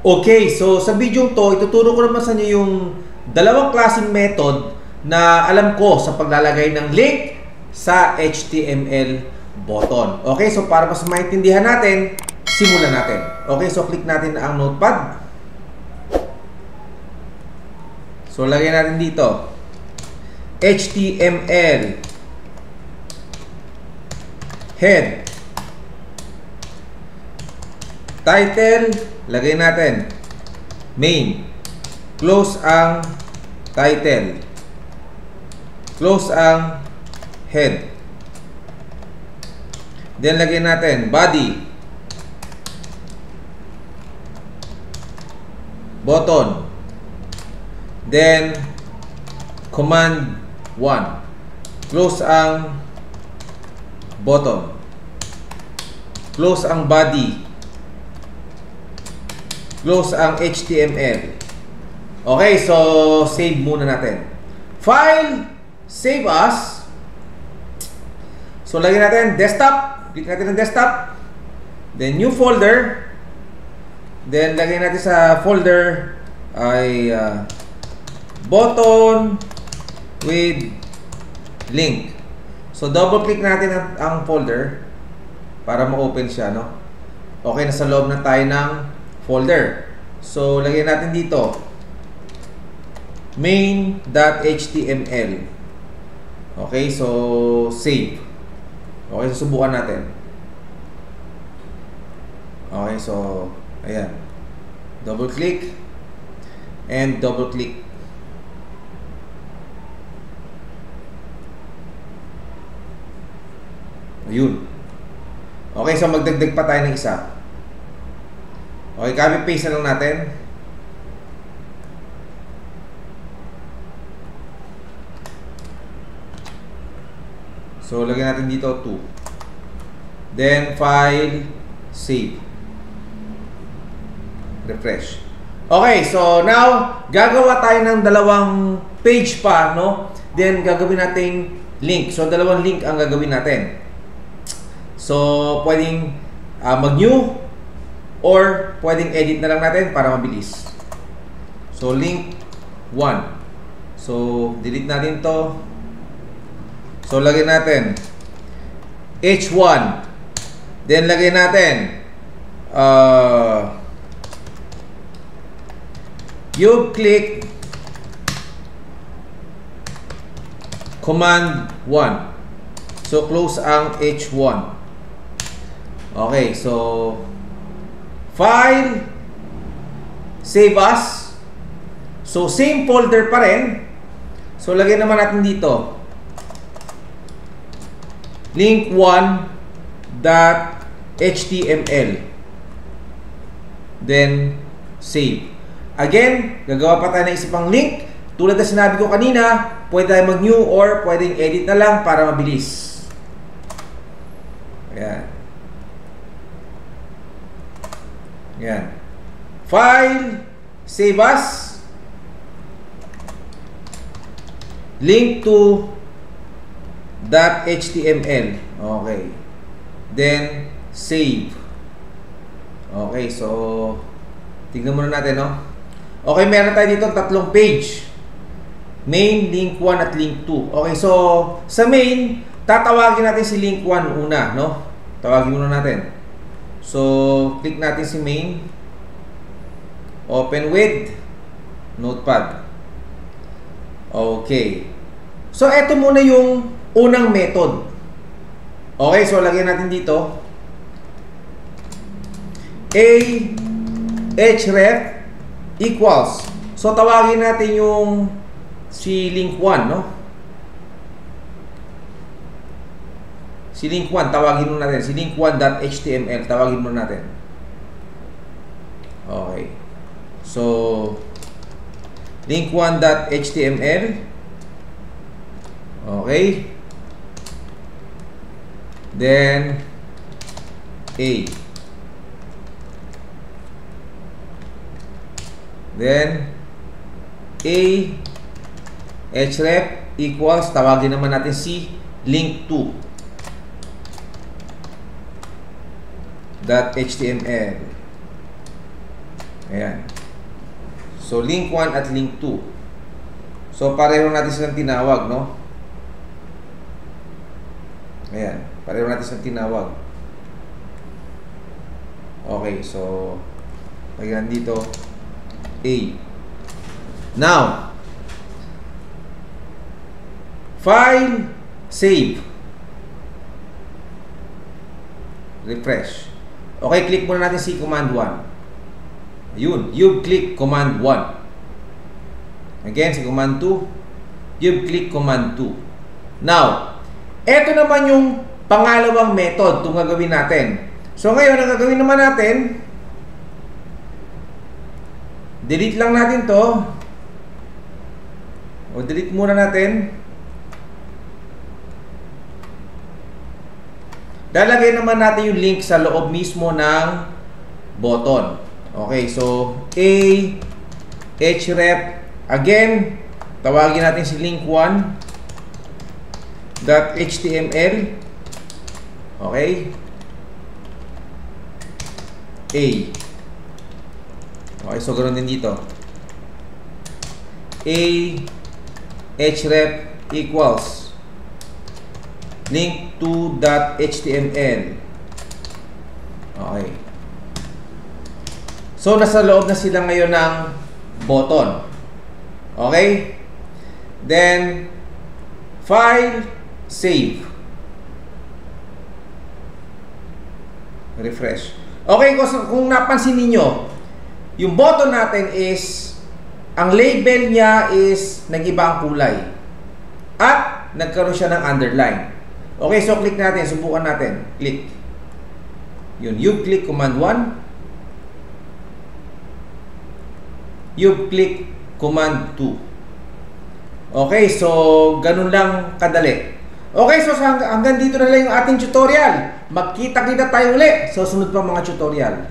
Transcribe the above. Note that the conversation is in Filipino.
Okay, so sa video to, ituturo ko naman sa inyo yung dalawang klaseng method na alam ko sa paglalagay ng link sa HTML button. Okay, so para mas maintindihan natin, simulan natin. Okay, so click natin ang notepad. So lagyan natin dito HTML head, title, lagay natin main, close ang title, close ang head, then lagay natin body, button, then command 1, close ang button, close ang body, close ang HTML. Okay, so save muna natin. File, save as. So lagyan natin desktop, click natin ng desktop, then new folder, then lagyan natin sa folder ay button with link. So double click natin ang folder para ma-open siya, no? Okay, nasa loob na tayo ng folder. So lagyan natin dito main.html. Okay, so save. Okay, so subukan natin. Okay, so ayan. Double click and double click. Ayun. Okay, so magdagdag pa tayo ng isa. Okay, copy paste na lang natin. So lagyan natin dito 2. Then file, save. Refresh. Okay, so now gagawa tayo ng dalawang page pa, no? Then gagawin nating link. So dalawang link ang gagawin natin. So, pwedeng mag-new or pwedeng edit na lang natin para mabilis. So, link 1. So, delete natin to. So, lagyan natin H1. Then, lagyan natin you click command 1. So, close ang H1. Okay, so file, save as. So same folder pa rin. So lagyan naman natin dito link1.html, then save. Again, gagawa pa tayo ng isa pang link. Tulad na sinabi ko kanina, pwede tayo mag-new or pwedeng edit na lang para mabilis. Ayan. Yan. File, save as, link to .html. Okay. Then save. Okay, so tingnan muna natin, no? Okay, meron tayo dito tatlong page. Main, link 1 at link 2. Okay, so sa main, tatawagin natin si link 1 una, no? Tawagin muna natin. So, click natin si main. Open with notepad. Okay. So, eto muna yung unang method. Okay, so lagyan natin dito href equals. So, tawagin natin yung si link 1, no? Si link 1, tawagin muna natin. Si link1.html, tawagin muna natin. Okay. So, link1.html. Okay. Then, A. Then, A href equals, tawagin naman natin si link2. .html. Ayan. So, link 1 at link 2. So, pareho natin silang tinawag, no? Ayan. Pareho natin silang tinawag. Okay, so, lagyan dito A. Now, file, save. Refresh. Okay, click muna natin si command 1. Ayun, you click command 1. Again, si command 2. You click command 2. Now, eto naman yung pangalawang method itong gagawin natin. So ngayon, ang gagawin naman natin, delete lang natin to. O delete muna natin. Lalagay naman natin yung link sa loob mismo ng button. Okay, so A, href, again, tawagin natin si link1.html. Okay. A. Okay, so ganoon din dito. A, href equals link2.html. Okay. So, nasa loob na sila ngayon ng button. Okay? Then, file, save. Refresh. Okay, kung napansin niyo, yung button natin is, ang label niya is nag-iba ang kulay. At, nagkaroon siya ng underline. Okay, so click natin. Subukan natin. Click. Yun, you click command 1. You click command 2. Okay, so ganun lang kadali. Okay, so hanggang dito na lang yung ating tutorial. Magkita-kita tayo ulit sa sunod pa mga tutorial.